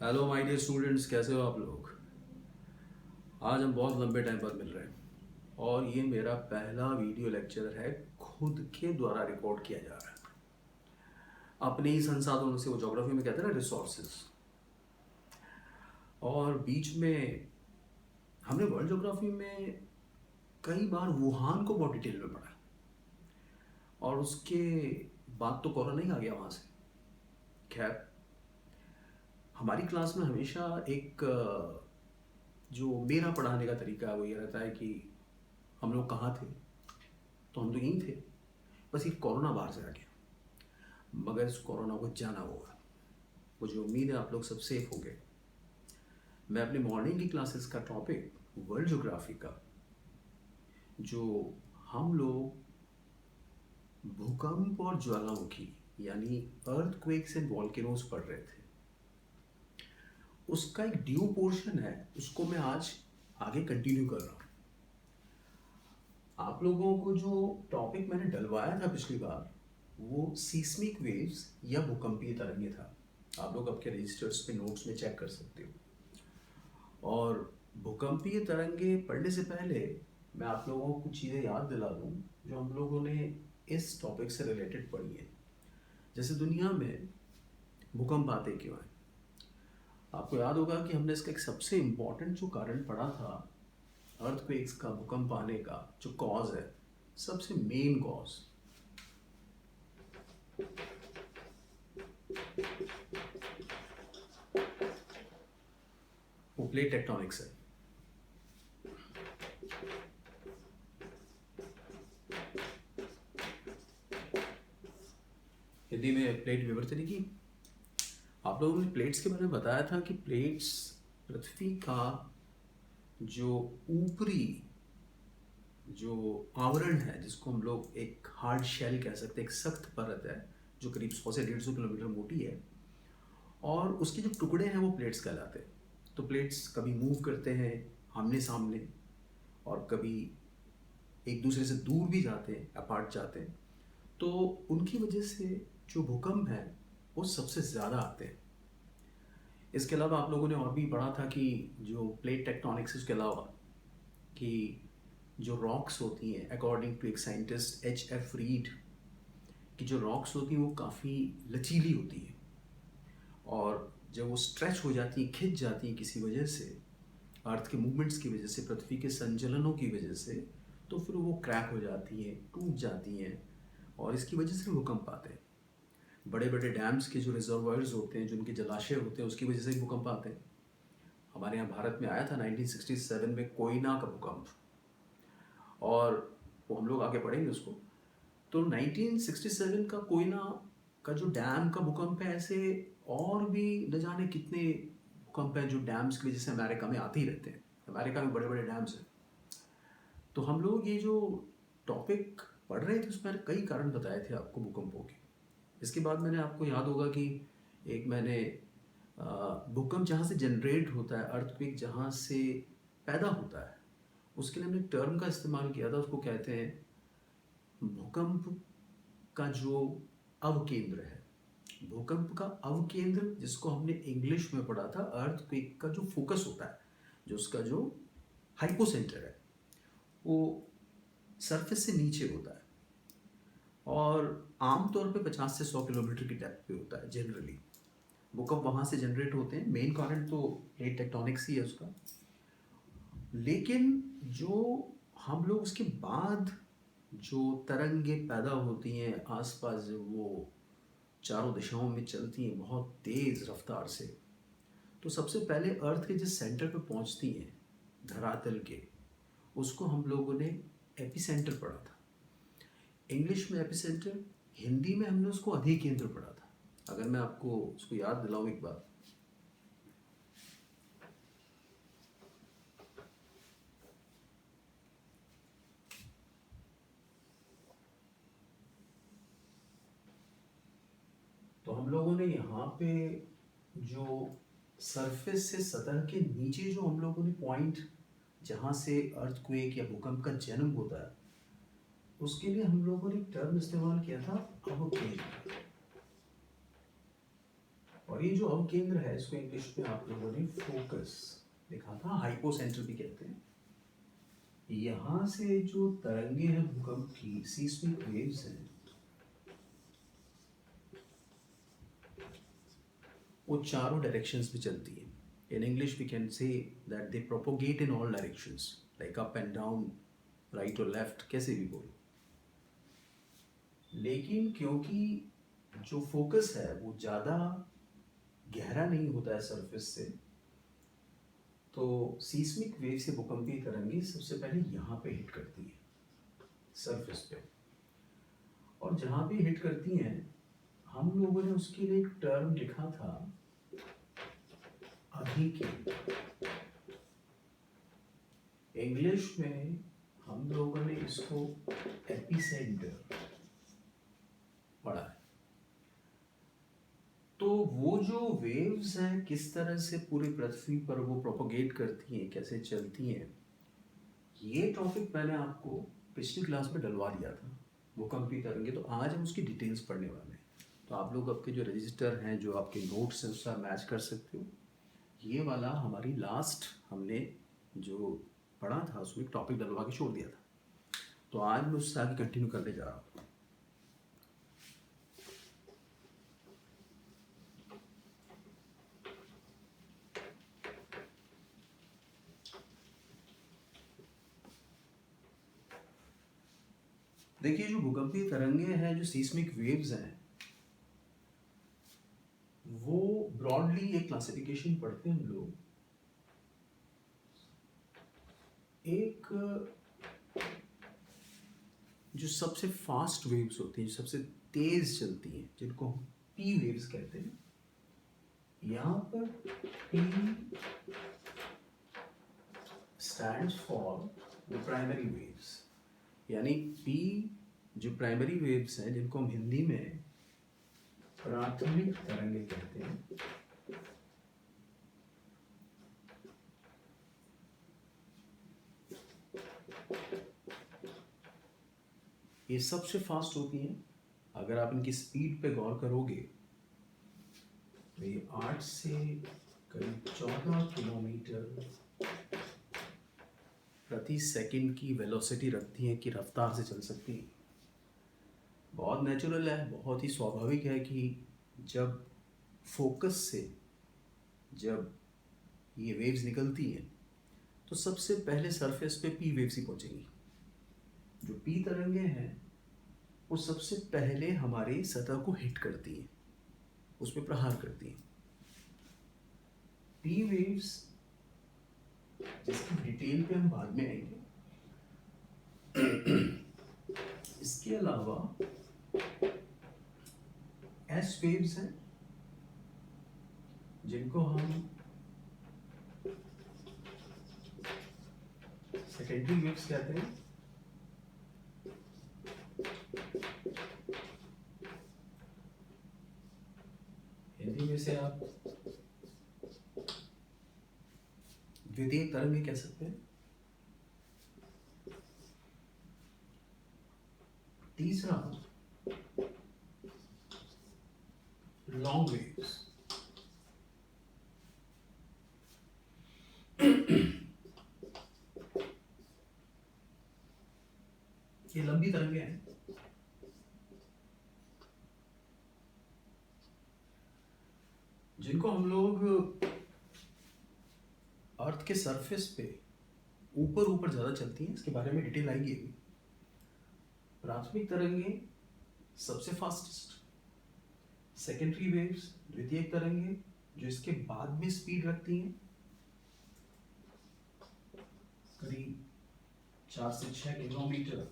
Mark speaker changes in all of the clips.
Speaker 1: Hello my dear students, कैसे हो आप लोग। आज हम बहुत लंबे टाइम पर मिल रहे हैं और ये मेरा पहला वीडियो लेक्चर है। खुद के द्वारा रिकॉर्ड किया जा रहा है अपने ही संसाधनों से। वो ज्योग्राफी में कहते हैं ना, रिसोर्सेज। और बीच में हमने वर्ल्ड ज्योग्राफी में कई बार वुहान को बहुत डिटेल में पढ़ा और उसके बाद तो कोरोना ही आ गया वहाँ से। खैर, हमारी क्लास में हमेशा एक जो मेरा पढ़ाने का तरीका है वो ये रहता है कि हम लोग कहाँ थे, तो हम तो यहीं थे, बस ये कोरोना बाहर से आ गया। मगर इस कोरोना को जाना होगा। मुझे उम्मीद है आप लोग सब सेफ हो गए। मैं अपने मॉर्निंग की क्लासेस का टॉपिक वर्ल्ड ज्योग्राफी का, जो हम लोग भूकंप और ज्वालामुखी यानी अर्थक्वेक्स एंड वॉल्केनोज पढ़ रहे थे, उसका एक ड्यू पोर्शन है, उसको मैं आज आगे कंटिन्यू कर रहा हूँ। आप लोगों को जो टॉपिक मैंने डलवाया था पिछली बार, वो सीस्मिक वेव्स या भूकंपीय तरंगे था। आप लोग आपके रजिस्टर्स पे नोट्स में चेक कर सकते हो। और भूकंपीय तरंगे पढ़ने से पहले मैं आप लोगों को कुछ चीज़ें याद दिला दूँ जो हम लोगों ने इस टॉपिक से रिलेटेड पढ़ी है। जैसे दुनिया में भूकंप आते क्यों हैं। आपको याद होगा कि हमने इसका एक सबसे इम्पॉर्टेंट जो कारण पढ़ा था, अर्थक्वेक्स का, भूकंप आने का जो कॉज है, सबसे मेन कॉज वो प्लेट टेक्टोनिक्स है। हिंदी में प्लेट विवर्तन की। आप लोगों ने प्लेट्स के बारे में बताया था कि प्लेट्स पृथ्वी का जो ऊपरी जो आवरण है, जिसको हम लोग एक हार्ड शेल कह सकते हैं, एक सख्त परत है जो करीब 100 से 150 किलोमीटर मोटी है, और उसके जो टुकड़े हैं वो प्लेट्स कहलाते हैं। तो प्लेट्स कभी मूव करते हैं आमने सामने, और कभी एक दूसरे से दूर भी जाते हैं, अपार्ट जाते हैं। तो उनकी वजह से जो भूकंप है वो सबसे ज़्यादा आते हैं। इसके अलावा आप लोगों ने और भी पढ़ा था कि जो प्लेट टेक्टोनिक्स, उसके अलावा कि जो रॉक्स होती हैं, अकॉर्डिंग टू एक साइंटिस्ट H.F. रीड, कि जो रॉक्स होती हैं वो काफ़ी लचीली होती हैं, और जब वो स्ट्रेच हो जाती हैं, खिंच जाती हैं किसी वजह से, अर्थ के मूवमेंट्स की वजह से, पृथ्वी के संचलनों की वजह से, तो फिर वो क्रैक हो जाती हैं, टूट जाती हैं, और इसकी वजह से भूकंप आते हैं। बड़े बड़े डैम्स के जो रिजर्वायर्स होते हैं, जो उनके जलाशय होते हैं, उसकी वजह से भूकंप आते हैं। हमारे यहाँ भारत में आया था 1967 में कोयना का भूकंप, और वो हम लोग आगे पढ़ेंगे उसको। तो 1967 का कोयना का जो डैम का भूकंप है, ऐसे और भी न जाने कितने भूकंप हैं जो डैम्स की वजह से अमेरिका में आते ही रहते हैं। अमेरिका में बड़े बड़े डैम्स हैं। तो हम लोग ये जो टॉपिक पढ़ रहे थे उसमें कई कारण बताए थे आपको भूकंपों के। इसके बाद मैंने, आपको याद होगा कि एक मैंने भूकंप जहाँ से जनरेट होता है, अर्थक्वेक जहाँ से पैदा होता है, उसके लिए हमने टर्म का इस्तेमाल किया था। उसको कहते हैं भूकंप का जो अवकेंद्र है। भूकंप का अवकेंद्र, जिसको हमने इंग्लिश में पढ़ा था, अर्थक्वेक का जो फोकस होता है, जो उसका जो हाइपोसेंटर है, वो सरफेस से नीचे होता है, और आमतौर पे 50 से 100 किलोमीटर की डेप्थ पे होता है जनरली। भूकंप वहाँ से जनरेट होते हैं। मेन कारण तो प्लेट टेक्टोनिक्स ही है उसका। लेकिन जो हम लोग उसके बाद जो तरंगे पैदा होती हैं आसपास, जब वो चारों दिशाओं में चलती हैं बहुत तेज़ रफ्तार से, तो सबसे पहले अर्थ के जिस सेंटर पे पहुंचती हैं, धरातल के, उसको हम लोगों ने एपिसेंटर पढ़ा था। इंग्लिश में एपिसेंटर, हिंदी में हमने उसको अधिकेंद्र पढ़ा था। अगर मैं आपको उसको याद दिलाऊं एक बार, तो हम लोगों ने यहाँ पे जो सरफेस से, सतह के नीचे जो हम लोगों ने पॉइंट, जहाँ से अर्थक्वेक या भूकंप का जन्म होता है, उसके लिए हम लोगों ने टर्म इस्तेमाल किया था अवकेंद्र। और ये जो अवकेंद्र है इसको इंग्लिश में आप लोगों ने फोकस लिखा था, हाइपोसेंटर भी कहते हैं। यहां से जो तरंगे हैं भूकंप की, सीस्मिक वेव्स हैं, वो चारों डायरेक्शंस में चलती है। In English we can say that they propagate in all directions, like up and down, right और लेफ्ट, कैसे भी बोलो। लेकिन क्योंकि जो फोकस है वो ज़्यादा गहरा नहीं होता है सरफेस से, तो सीस्मिक वेव से भूकंपीय तरंगे सबसे पहले यहाँ पे हिट करती हैं, सरफेस पे। और जहाँ पे हिट करती हैं, हम लोगों ने उसके लिए एक टर्म लिखा था, अधिकेंद्र। इंग्लिश में हम लोगों ने इसको एपिसेंटर पढ़ा है। तो वो जो वेव्स हैं किस तरह से पूरी पृथ्वी पर वो प्रोपोगेट करती हैं, कैसे चलती हैं, ये टॉपिक मैंने आपको पिछली क्लास में डलवा दिया था, भूकंपीय तरंगे। तो आज हम उसकी डिटेल्स पढ़ने वाले हैं। तो आप लोग आपके जो रजिस्टर हैं, जो आपके नोट्स हैं, उसका मैच कर सकते हो। ये वाला हमारी लास्ट हमने जो पढ़ा था उसमें एक टॉपिक डलवा के छोड़ दिया था, तो आज मैं उससे आगे कंटिन्यू करने जा रहा हूँ। देखिए, जो भूकंपीय तरंगे हैं, जो सीस्मिक वेव्स हैं, वो ब्रॉडली एक क्लासिफिकेशन पढ़ते हैं हम लोग। एक जो सबसे फास्ट वेव्स होती हैं, जो सबसे तेज चलती हैं, जिनको हम पी वेव्स कहते हैं। यहाँ पर P stands for the primary waves, यानी पी जो प्राइमरी वेव्स हैं, जिनको हम हिंदी में प्राथमिक तरंगे कहते हैं। ये सबसे फास्ट होती हैं। अगर आप इनकी स्पीड पे गौर करोगे तो ये 8 से करीब 14 किलोमीटर प्रति सेकंड की वेलोसिटी रखती हैं, कि रफ्तार से चल सकती हैं। बहुत नेचुरल है, बहुत ही स्वाभाविक है कि जब फोकस से जब ये वेव्स निकलती हैं तो सबसे पहले सरफेस पे पी वेव्स ही पहुंचेंगी। जो पी तरंगे हैं वो सबसे पहले हमारी सतह को हिट करती हैं, उस पर प्रहार करती हैं। पी वेव्स, जिसकी डिटेल पे हम बाद में आएंगे। इसके अलावा एस वेव्स हैं, जिनको हम सेकेंडरी वेव्स कहते हैं। हिंदी में से आप द्वितीय तरंगे कह सकते हैं। तीसरा, लॉन्ग वेव्स। ये लंबी तरंगे हैं। जिनको हम लोग अर्थ के सरफेस पे ऊपर ऊपर ज्यादा चलती हैं, इसके बारे में डिटेल आएगी अभी। प्राथमिक तरंगे सबसे फास्टेस्ट, सेकेंडरी वेव्स द्वितीय तरंगे जो इसके बाद में स्पीड रखती हैं करीब 4 से 6 किलोमीटर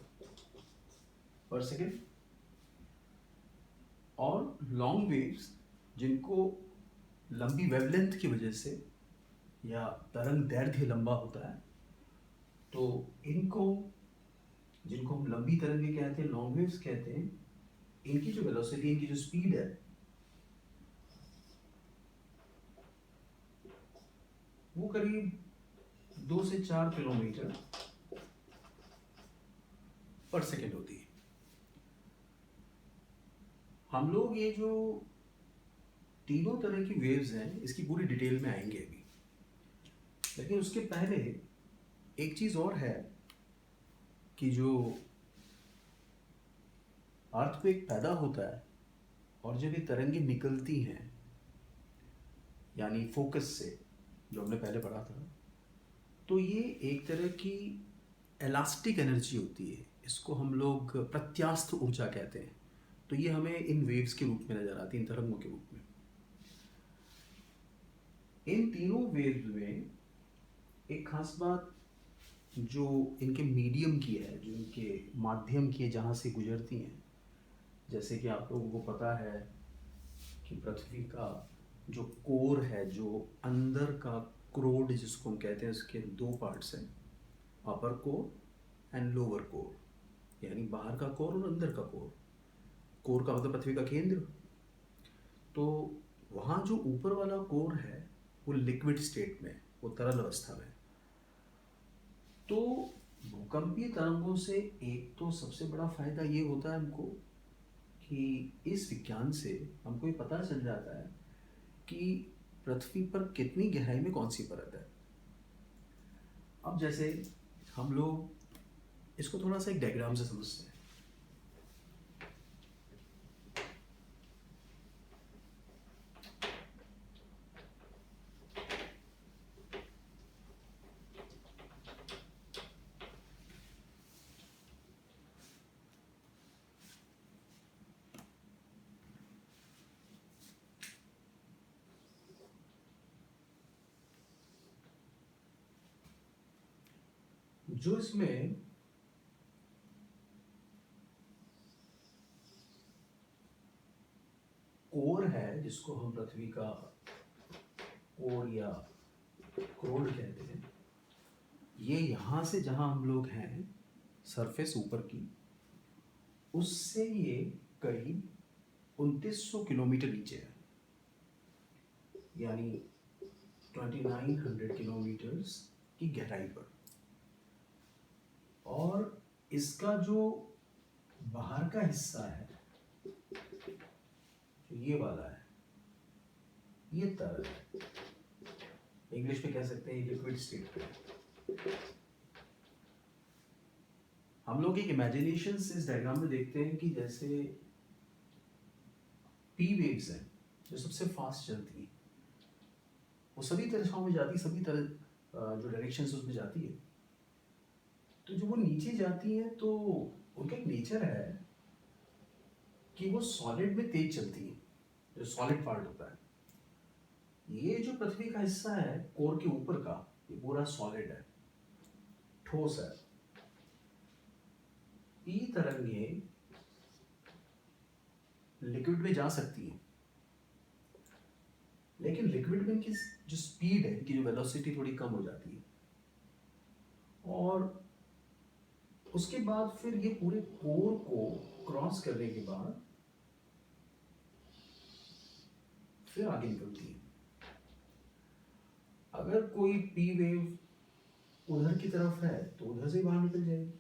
Speaker 1: पर सेकेंड, और लॉन्ग वेव्स जिनको लंबी वेवलेंथ की वजह से या तरंग दैर्घ्य लंबा होता है, तो इनको, जिनको हम लंबी तरंगे कहते हैं, लॉन्ग वेव्स कहते हैं, इनकी जो वेलोसिटी, इनकी जो स्पीड है, वो करीब 2 से 4 किलोमीटर पर सेकेंड होती है। हम लोग ये जो तीनों तरह की वेव्स हैं, इसकी पूरी डिटेल में आएंगे अभी। लेकिन उसके पहले एक चीज़ और है कि जो अर्थक्वेक पैदा होता है और जब ये तरंगे निकलती हैं यानी फोकस से, जो हमने पहले पढ़ा था, तो ये एक तरह की इलास्टिक एनर्जी होती है। इसको हम लोग प्रत्यास्थ ऊर्जा कहते हैं। तो ये हमें इन वेव्स के रूप में नजर आती है, इन तरंगों के रूप में। इन तीनों वेव्स में एक खास बात जो इनके मीडियम की है, जो इनके माध्यम की है, जहाँ से गुजरती हैं, जैसे कि आप लोगों को पता है कि पृथ्वी का जो कोर है, जो अंदर का क्रोड जिसको हम कहते हैं, उसके दो पार्ट्स हैं, अपर कोर एंड लोअर कोर, यानी बाहर का कोर और अंदर का कोर। कोर का मतलब पृथ्वी का केंद्र। तो वहाँ जो ऊपर वाला कोर है वो लिक्विड स्टेट में, वो तरल अवस्था में। तो भूकंपीय तरंगों से एक तो सबसे बड़ा फायदा ये होता है हमको कि इस विज्ञान से हमको ये पता चल जाता है कि पृथ्वी पर कितनी गहराई में कौन सी परत है। अब जैसे हम लोग इसको थोड़ा सा एक डायग्राम से समझते हैं। जो इसमें कोर है, जिसको हम पृथ्वी का कोर या क्रोड कहते हैं, ये यहाँ से जहाँ हम लोग हैं, सरफेस ऊपर की, उससे ये करीब 2900 किलोमीटर नीचे है, यानी 2900 किलोमीटर्स की गहराई पर। और इसका जो बाहर का हिस्सा है, जो ये वाला है, ये तरल है। इंग्लिश में कह सकते हैं लिक्विड स्टेट पे। हम लोग एक इमेजिनेशन से इस डायग्राम में देखते हैं कि जैसे पी वेव्स हैं जो सबसे फास्ट चलती हैं, वो सभी दिशाओं में जाती, सभी तरह जो डायरेक्शंस उसमें जाती है। तो जब वो नीचे जाती है तो उनका एक नेचर है कि वो सॉलिड में तेज चलती है, जो सॉलिड पार्ट होता है। ये जो पृथ्वी का हिस्सा है कोर के ऊपर का, ये पूरा सॉलिड है, ठोस है। ई तरंगे लिक्विड में जा सकती हैं, लेकिन लिक्विड में की जो स्पीड है, इनकी जो वेलोसिटी थोड़ी कम हो जाती है। और उसके बाद फिर ये पूरे कोर को क्रॉस करने के बाद फिर आगे निकलती है। अगर कोई पी वेव उधर की तरफ है तो उधर से बाहर निकल जाएगी।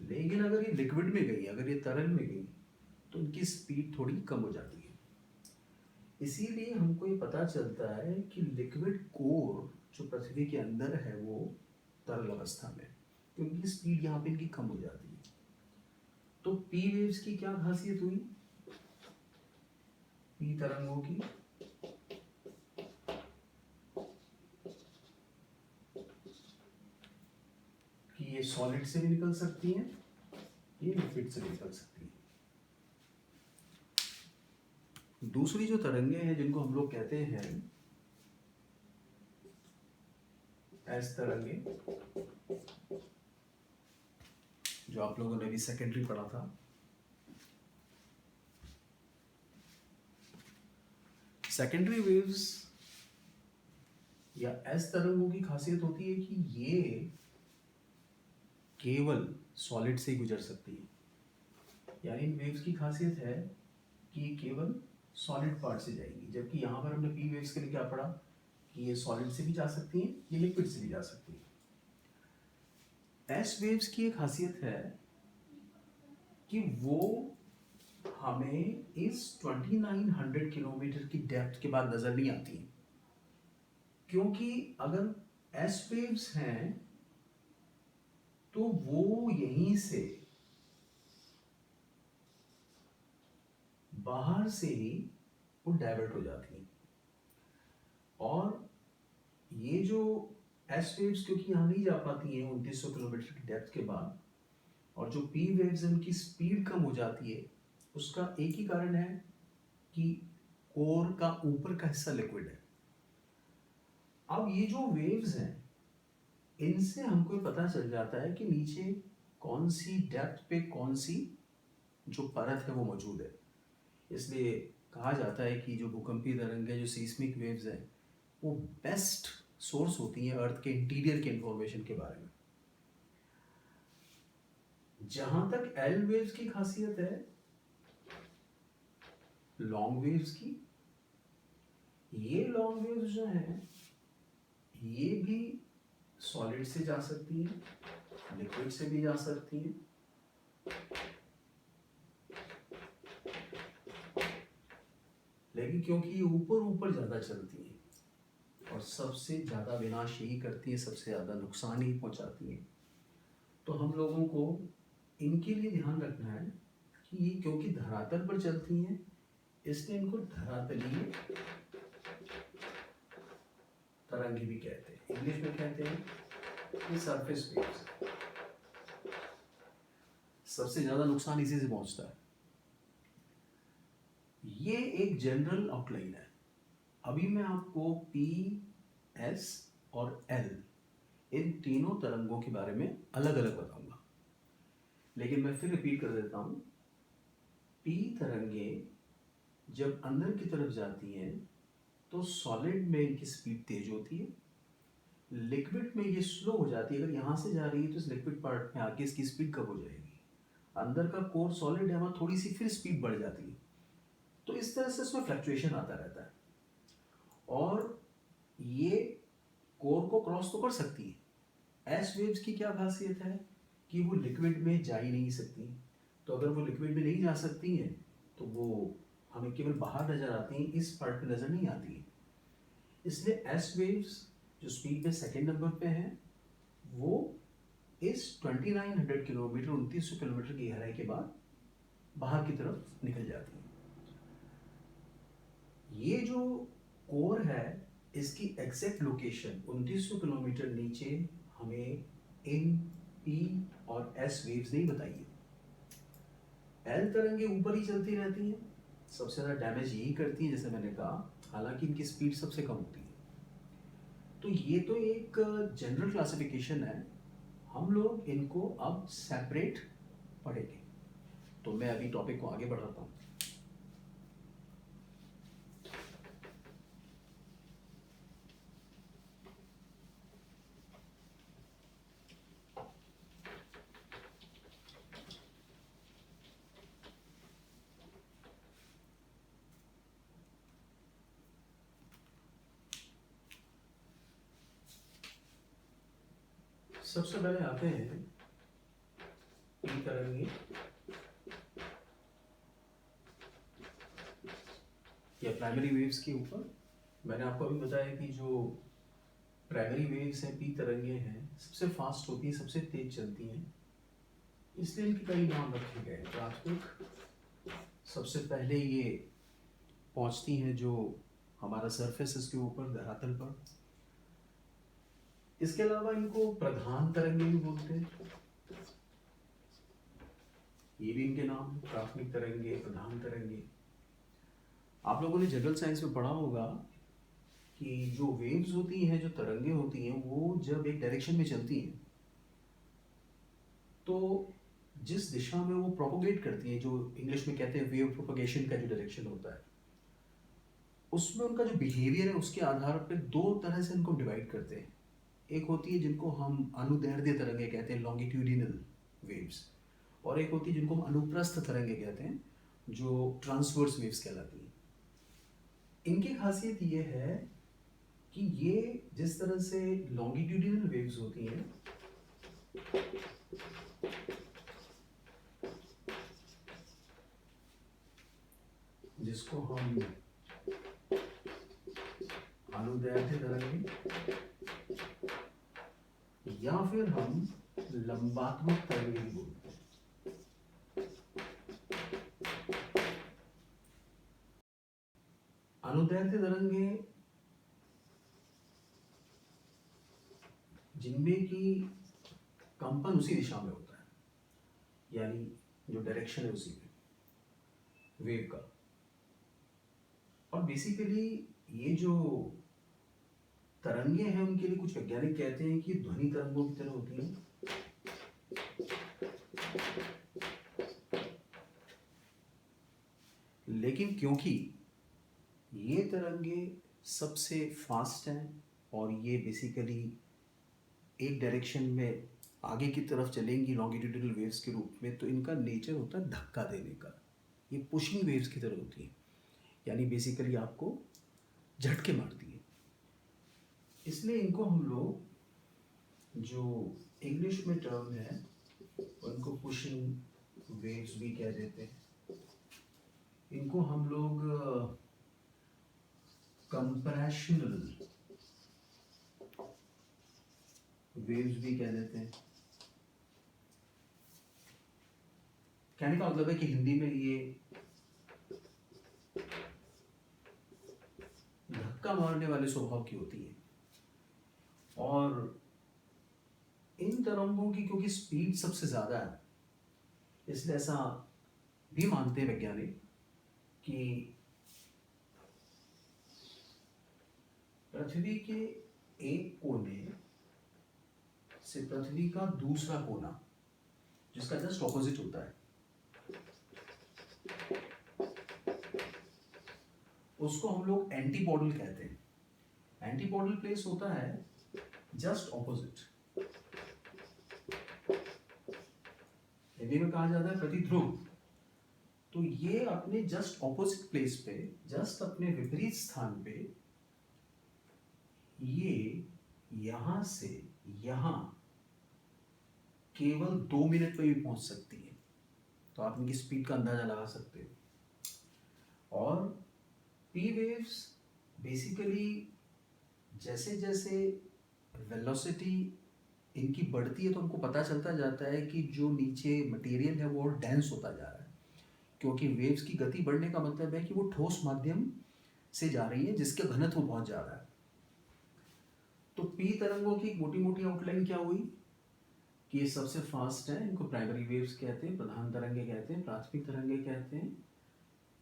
Speaker 1: लेकिन अगर ये लिक्विड में गई, अगर ये तरल में गई, तो इनकी स्पीड थोड़ी कम हो जाती है। इसीलिए हमको ये पता चलता है कि लिक्विड कोर जो पृथ्वी के अंदर है वो तरल अवस्था में, क्योंकि स्पीड यहाँ पे इनकी कम हो जाती है। तो पी वेव्स की क्या खासियत हुई, पी तरंगों की, कि ये सॉलिड से भी निकल सकती हैं, ये लिक्विड से भी निकल सकती हैं। दूसरी जो तरंगे हैं जिनको हम लोग कहते हैं एस तरंगे, जो आप लोगों ने भी सेकेंडरी पढ़ा था, सेकेंडरी वेव्स या एस तरंगों की खासियत होती है कि ये केवल सॉलिड से ही गुजर सकती है। यानी इन वेव्स की खासियत है कि ये केवल सॉलिड पार्ट से जाएंगी। जबकि यहाँ पर हमने पी वेव्स के लिए क्या पढ़ा कि ये सॉलिड से भी जा सकती हैं, ये लिक्विड से भी जा सकती हैं। एस वेव्स की एक खासियत है कि वो हमें इस 2900 किलोमीटर की डेप्थ के बाद नजर नहीं आती, क्योंकि अगर एस वेव्स हैं तो वो यहीं से बाहर से ही वो डाइवर्ट हो जाती हैं। और ये जो एस वेव्स क्योंकि यहाँ नहीं जा पाती हैं 2900 किलोमीटर की डेप्थ के बाद, और जो पी वेव्स हैं उनकी स्पीड कम हो जाती है, उसका एक ही कारण है कि कोर का ऊपर का हिस्सा लिक्विड है। अब ये जो वेव्स हैं इनसे हमको पता चल जाता है कि नीचे कौन सी डेप्थ पे कौन सी जो परत है वो मौजूद है। इसलिए कहा जाता है कि जो भूकंपीय तरंग है, जो सीस्मिक वेव्स हैं, वो बेस्ट सोर्स होती हैं अर्थ के इंटीरियर के इंफॉर्मेशन के बारे में। जहां तक एल वेव्स की खासियत है, लॉन्ग वेव्स की, ये लॉन्ग वेव्स जो हैं ये भी सॉलिड से जा सकती हैं, लिक्विड से भी जा सकती हैं। लेकिन क्योंकि ये ऊपर ऊपर ज़्यादा चलती हैं और सबसे ज़्यादा विनाश यही करती हैं, सबसे ज़्यादा नुकसान ही पहुंचाती हैं, तो हम लोगों को इनके लिए ध्यान रखना है कि ये क्योंकि धरातल पर चलती हैं इसलिए इनको धरातलीय तरंगे भी कहते हैं। इंग्लिश में कहते हैं ये सरफेस वेव्स। सबसे ज़्यादा नुकसान इसी से पहुंचता है। ये एक जनरल आउटलाइन है। अभी मैं आपको पी, एस और एल इन तीनों तरंगों के बारे में अलग अलग बताऊंगा, लेकिन मैं फिर रिपीट कर देता हूं। पी तरंगे जब अंदर की तरफ जाती हैं तो सॉलिड में इनकी स्पीड तेज होती है, लिक्विड में ये स्लो हो जाती है। अगर यहाँ से जा रही है तो इस लिक्विड पार्ट में आके इसकी स्पीड कम हो जाएगी। अंदर का कोर सॉलिड है, वहाँ थोड़ी सी फिर स्पीड बढ़ जाती है। तो इस तरह से इसमें फ्लक्चुएशन आता रहता है और ये कोर को क्रॉस तो कर सकती है। एस वेव्स की क्या खासियत है कि वो लिक्विड में जा ही नहीं सकती। तो अगर वो लिक्विड में नहीं जा सकती हैं तो वो हमें केवल बाहर नजर आती हैं, इस पार्ट पे नजर नहीं आती है। इसलिए एस वेव्स जो स्पीड में सेकेंड नंबर पे हैं वो इस 2900 किलोमीटर 2900 किलोमीटर की गहराई के बाद बाहर की तरफ निकल जाती है। ये जो कोर है इसकी एग्जैक्ट लोकेशन 2900 किलोमीटर नीचे हमें इन पी और एस वेव्स नहीं बताई है। एल तरंगे ऊपर ही चलती रहती हैं, सबसे ज़्यादा डैमेज यही करती है जैसे मैंने कहा, हालांकि इनकी स्पीड सबसे कम होती है। तो ये तो एक जनरल क्लासिफिकेशन है, हम लोग इनको अब सेपरेट पढ़ेंगे। तो मैं अभी टॉपिक को आगे बढ़ाता हूँ। सबसे पहले आते हैं पी तरंगे या प्राइमरी वेव्स के ऊपर। मैंने आपको अभी बताया कि जो प्राइमरी वेव्स हैं, पी तरंगे हैं, सबसे फास्ट होती हैं, सबसे तेज चलती हैं, इसलिए इनके कई नाम रखे गए। प्राथमिक सबसे पहले ये पहुंचती हैं जो हमारा सरफेस इसके ऊपर धरातल पर। इसके अलावा इनको प्रधान तरंगे भी बोलते हैं, ये भी इनके नाम है, प्राथमिक तरंगे, प्रधान तरंगे। आप लोगों ने जनरल साइंस में पढ़ा होगा कि जो वेव्स होती हैं, जो तरंगे होती हैं, वो जब एक डायरेक्शन में चलती हैं तो जिस दिशा में वो प्रोपोगेट करती हैं, जो इंग्लिश में कहते हैं वेव प्रोपोगेशन का जो डायरेक्शन होता है, उसमें उनका जो बिहेवियर है उसके आधार पर दो तरह से इनको डिवाइड करते हैं। एक होती है जिनको हम अनुदैर्ध्य तरंगे कहते हैं, लॉन्गिट्यूडिनल वेव्स, और एक होती है जिनको हम अनुप्रस्थ तरंगे कहते हैं, जो ट्रांसवर्स वेव्स कहलाती हैं। इनकी खासियत ये है कि ये जिस तरह से लॉन्गिट्यूडिनल वेव्स होती हैं, जिसको हम अनुदैर्ध्य तरंगें या फिर हम लंबात्मक तरंगें भी बोलते हैं। अनुदैर्ध्य तरंगें जिनमें कि कंपन उसी दिशा में होता है, यानी जो डायरेक्शन है उसी में वेव का। और बेसिकली ये जो तरंगे हैं उनके लिए कुछ वैज्ञानिक कहते हैं कि ध्वनि तरंगों की तरह होती हैं। लेकिन क्योंकि ये तरंगे सबसे फास्ट हैं और ये बेसिकली एक डायरेक्शन में आगे की तरफ चलेंगी लॉन्गिट्यूडिनल वेव्स के रूप में, तो इनका नेचर होता है धक्का देने का। ये पुशिंग वेव्स की तरह होती हैं, यानी बेसिकली आपको झटके मारती है। इसलिए इनको हम लोग जो इंग्लिश में टर्म है उनको पुशिंग वेव्स भी कह देते हैं। इनको हम लोग कंप्रेशनल वेव्स भी कह देते हैं। कहने का मतलब है कि हिंदी में ये धक्का मारने वाले स्वभाव की होती है। और इन तरंगों की क्योंकि स्पीड सबसे ज्यादा है, इसलिए ऐसा भी मानते हैं वैज्ञानिक कि पृथ्वी के एक कोने से पृथ्वी का दूसरा कोना जिसका जस्ट ऑपोजिट होता है, उसको हम लोग एंटीपोडल कहते हैं। एंटीपोडल प्लेस होता है जस्ट ऑपोजिट, हिंदी में कहा जाता है प्रतिध्रुव। तो ये अपने जस्ट ऑपोजिट प्लेस पे, जस्ट अपने विपरीत स्थान पे, ये यहां से यहां केवल 2 मिनट में भी पहुंच सकती है। तो आप इनकी स्पीड का अंदाजा लगा सकते हो। और पी वेव्स बेसिकली जैसे जैसे वेलोसिटी इनकी बढ़ती है तो हमको पता चलता जाता है कि जो नीचे मटेरियल है वो और डेंस होता जा रहा है, क्योंकि वेव्स की गति बढ़ने का मतलब है कि वो ठोस माध्यम से जा रही है जिसके घनत्व बहुत ज़्यादा है। तो पी तरंगों की मोटी मोटी आउटलाइन क्या हुई कि ये सबसे फास्ट है, इनको प्राइमरी वेव्स कहते हैं, प्रधान तरंगे कहते हैं, प्राथमिक तरंगे कहते हैं।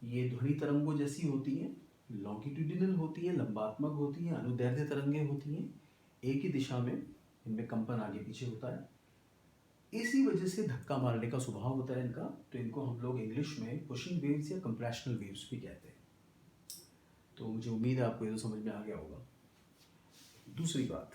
Speaker 1: ये ध्वनि तरंगों जैसी होती हैं, लॉन्गिट्यूडिनल होती है, लंबात्मक होती है, अनुदैर्ध्य तरंगे होती हैं, एक ही दिशा में इनमें कंपन आगे पीछे होता है। इसी वजह से धक्का मारने का स्वभाव होता है इनका। तो इनको हम लोग इंग्लिश में पुशिंग वेव्स या कंप्रेशनल वेव्स भी कहते हैं। तो मुझे उम्मीद है आपको ये तो समझ में आ गया होगा। दूसरी बात,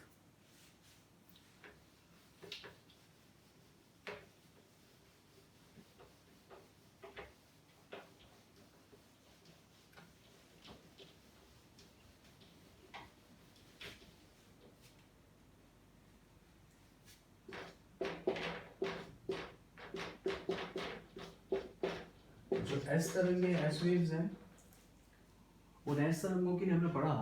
Speaker 1: जो एस तरंगे एस वेव्स हैं, उन एस तरंगों के लिए हमने पढ़ा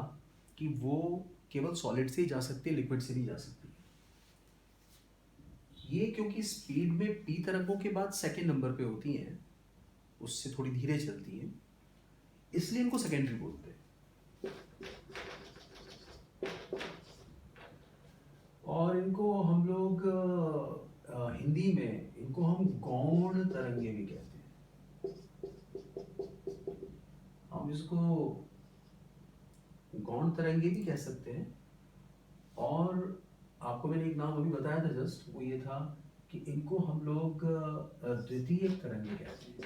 Speaker 1: कि वो केवल सॉलिड से ही जा सकती है, लिक्विड से नहीं जा सकती। ये क्योंकि स्पीड में पी तरंगों के बाद सेकेंड नंबर पे होती हैं, उससे थोड़ी धीरे चलती हैं, इसलिए इनको सेकेंडरी बोलते हैं। और इनको हम लोग हिंदी में इनको हम गौण तरंगे भी कहते हैं। हम इसको गौण तरंगे भी कह सकते हैं। और आपको मैंने एक नाम अभी बताया था जस्ट, वो ये था कि इनको हम लोग द्वितीय तरंगे कहते हैं,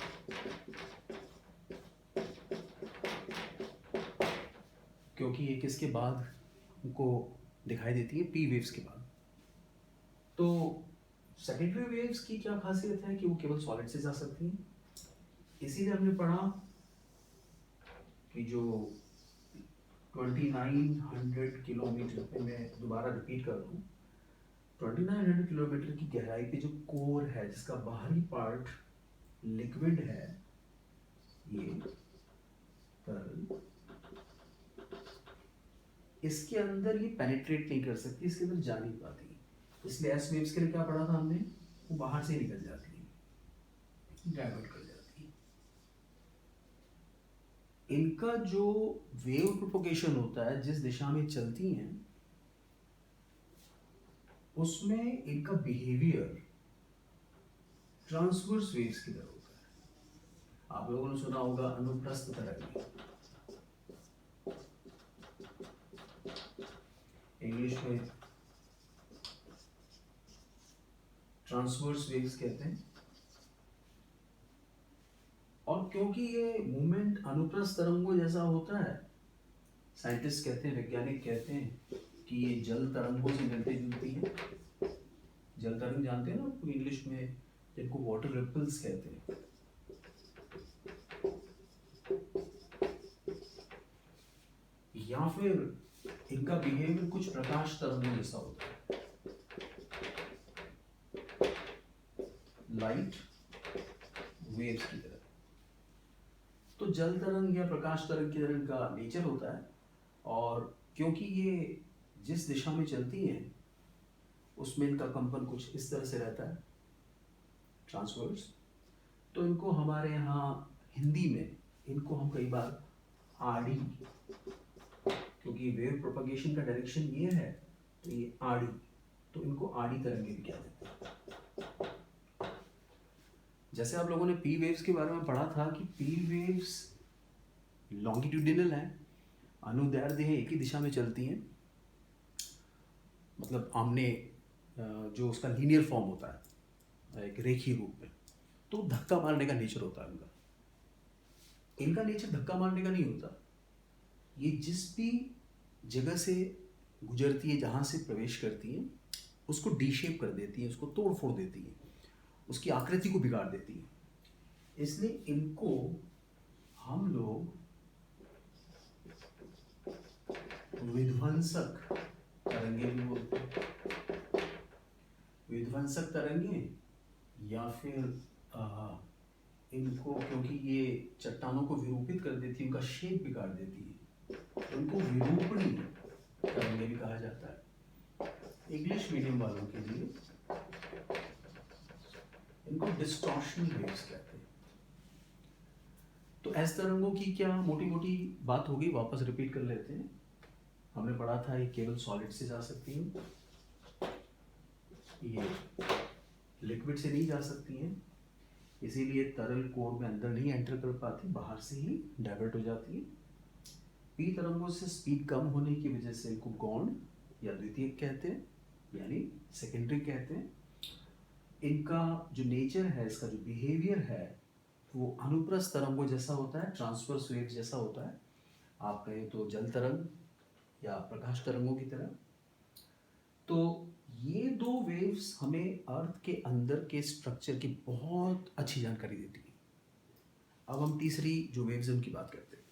Speaker 1: क्योंकि ये किसके बाद हमको दिखाई देती है, पी वेव्स के बाद। तो सेकेंडरी वेव्स की क्या खासियत है कि वो केवल सॉलिड से जा सकती हैं। इसीलिए हमने पढ़ा कि जो 2900 किलोमीटर पे, मैं दोबारा रिपीट कर दूँ, 2900 किलोमीटर की गहराई पे जो कोर है, जिसका बाहरी पार्ट लिक्विड है, ये तरल, इसके अंदर ये पेनिट्रेट नहीं कर सकती, इसके अंदर जा नहीं पाती, इसलिए एस वेव्स के लिए क्या पढ़ा था हमने, वो बाहर से निकल जाती है, डाइवर्ट कर जाती है। इनका जो वेव प्रोपगेशन होता है, जिस दिशा में चलती हैं, उसमें इनका बिहेवियर ट्रांसवर्स वेव्स की तरह होता है। आप लोगों ने सुना होगा अनुप्रस्थ तरंग, इंग्लिश में ट्रांसवर्स वेव्स कहते हैं। और क्योंकि ये मूवमेंट अनुप्रस्थ तरंगों जैसा होता है, साइंटिस्ट कहते हैं, वैज्ञानिक कहते हैं कि ये जल तरंगों से मिलती जुलती है। जल तरंग जानते हैं ना आपको, इंग्लिश में जिनको वाटर रिपल्स कहते हैं। या फिर इनका बिहेवियर कुछ प्रकाश तरंगों जैसा होता है, लाइट वेव्स की तरह। तो जल तरंग या प्रकाश तरंग की तरह इनका नेचर होता है, और क्योंकि ये जिस दिशा में चलती हैं उसमें इनका कंपन कुछ इस तरह से रहता है, ट्रांसवर्स। तो इनको हमारे यहाँ हिंदी में इनको हम कई बार आड़ी, क्योंकि वेव प्रोपगेशन का डायरेक्शन ये है, तो ये आड़ी, तो इनको आड़ी तरंगे भी कहते हैं। जैसे आप लोगों ने पी वेव्स के बारे में पढ़ा था कि पी वेव्स लॉन्गिट्यूडिनल हैं, अनुदैर्ध्य है, एक ही दिशा में चलती हैं, मतलब आमने जो उसका लीनियर फॉर्म होता है एक रेखीय रूप में, तो धक्का मारने का नेचर होता है उनका। इनका नेचर धक्का मारने का नहीं होता, ये जिस भी जगह से गुजरती है, जहाँ से प्रवेश करती है, उसको डी शेप कर देती है, उसको तोड़ फोड़ देती है, उसकी आकृति को बिगाड़ देती है। इसलिए इनको हम लोग विध्वंसक तरंगे भी बोलते हैं। विध्वंसक तरंगे, या फिर इनको क्योंकि ये चट्टानों को विरूपित कर देती है, उनका शेप बिगाड़ देती है, उनको विरूपणी तरंगे भी कहा जाता है। इंग्लिश मीडियम वालों के लिए इनको डिस्टॉर्शन वेव्स कहते हैं। तो एस तरंगों की क्या मोटी मोटी बात होगी, वापस रिपीट कर लेते हैं। हमने पढ़ा था ये केवल सॉलिड से जा सकती हैं, ये लिक्विड से नहीं जा सकती हैं, इसीलिए तरल कोर में अंदर नहीं एंटर कर पाती, बाहर से ही डाइवर्ट हो जाती है। पी तरंगों से स्पीड कम होने की वजह से इनको गौण या द्वितीयक कहते हैं, यानी सेकेंडरी कहते हैं। इनका जो नेचर है, इसका जो बिहेवियर है, वो अनुप्रस्थ तरंगों जैसा होता है, ट्रांसवर्स वेव जैसा होता है, आप कहें तो जल तरंग या प्रकाश तरंगों की तरह। तो ये दो वेव्स हमें अर्थ के अंदर के स्ट्रक्चर की बहुत अच्छी जानकारी देती है। अब हम तीसरी जो वेव्स है उनकी बात करते हैं।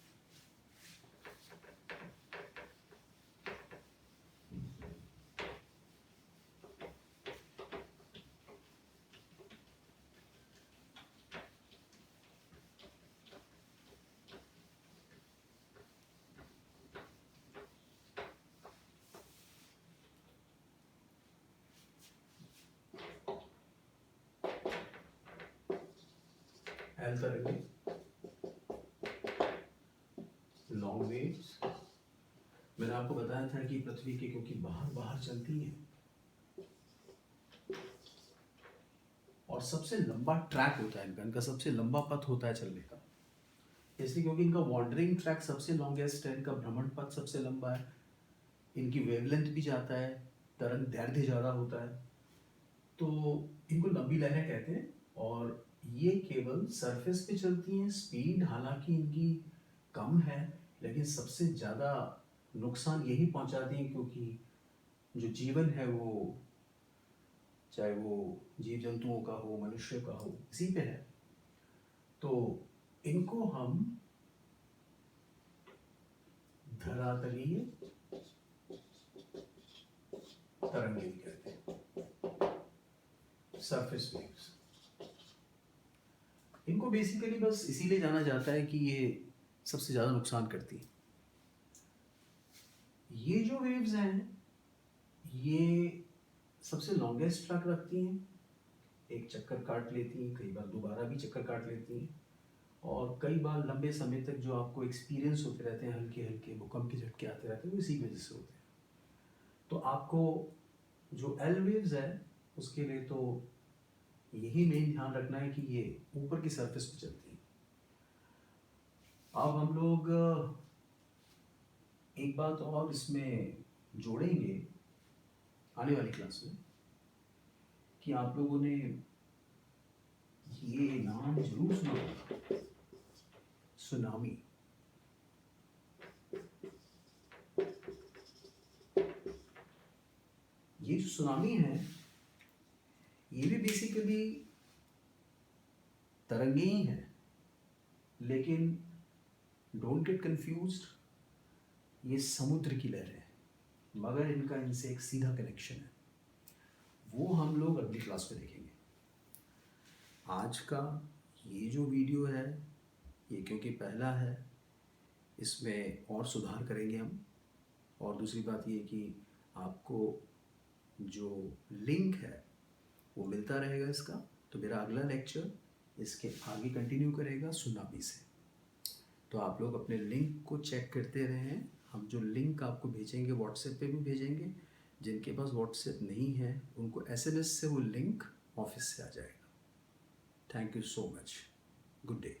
Speaker 1: एल तरंगे, लॉन्ग वेव्स। मैंने आपको बताया था कि पृथ्वी के क्योंकि बाहर बाहर चलती हैं, और सबसे लंबा ट्रैक होता है इनका सबसे लंबा पथ होता है चलने का, इसलिए क्योंकि इनका वॉन्डरिंग ट्रैक सबसे लॉन्गेस्ट है, इनका भ्रमण पथ सबसे लंबा है, इनकी वेवलेंथ भी जाता है, तरंग दैर्ध्य ज़्यादा होता है, तो इनको लंबी लहरें कहते हैं। और ये केवल सरफेस पे चलती हैं, स्पीड हालांकि इनकी कम है, लेकिन सबसे ज़्यादा नुकसान यही पहुंचाती हैं, क्योंकि जो जीवन है वो, चाहे वो जीव जंतुओं का हो, मनुष्य का हो, इसी पे है। तो इनको हम धरातलीय तरंगे भी कहते हैं, सरफेस वेव्स। इनको बेसिकली बस इसीलिए जाना जाता है कि ये सबसे ज़्यादा नुकसान करती है। ये जो वेव्स हैं ये सबसे लॉन्गेस्ट ट्रैक रखती हैं, एक चक्कर काट लेती हैं, कई बार दोबारा भी चक्कर काट लेती हैं, और कई बार लंबे समय तक जो आपको एक्सपीरियंस होते रहते हैं, हल्के हल्के भूकंप के झटके आते रहते हैं, वो इसी वजह से होते हैं। तो आपको जो एल वेव्स है उसके लिए तो यही मेन ध्यान रखना है कि ये ऊपर की सरफेस पे चलती है। अब हम लोग एक बात और इसमें जोड़ेंगे आने वाली क्लास में कि आप लोगों ने ये नाम जरूर सुना होगा, सुनामी। ये जो सुनामी है ये भी बेसिकली तरंगे ही है, लेकिन डोंट गेट कंफ्यूज्ड, ये समुद्र की लहर है, मगर इनका इनसे एक सीधा कनेक्शन है, वो हम लोग अगली क्लास में देखेंगे। आज का ये जो वीडियो है ये क्योंकि पहला है, इसमें और सुधार करेंगे हम। और दूसरी बात ये कि आपको जो लिंक है वो मिलता रहेगा इसका, तो मेरा अगला लेक्चर इसके आगे कंटिन्यू करेगा सुनामी से। तो आप लोग अपने लिंक को चेक करते रहें, हम जो लिंक आपको भेजेंगे व्हाट्सएप पे भी भेजेंगे, जिनके पास व्हाट्सएप नहीं है उनको एसएमएस से वो लिंक ऑफिस से आ जाएगा। Thank you so much, good day.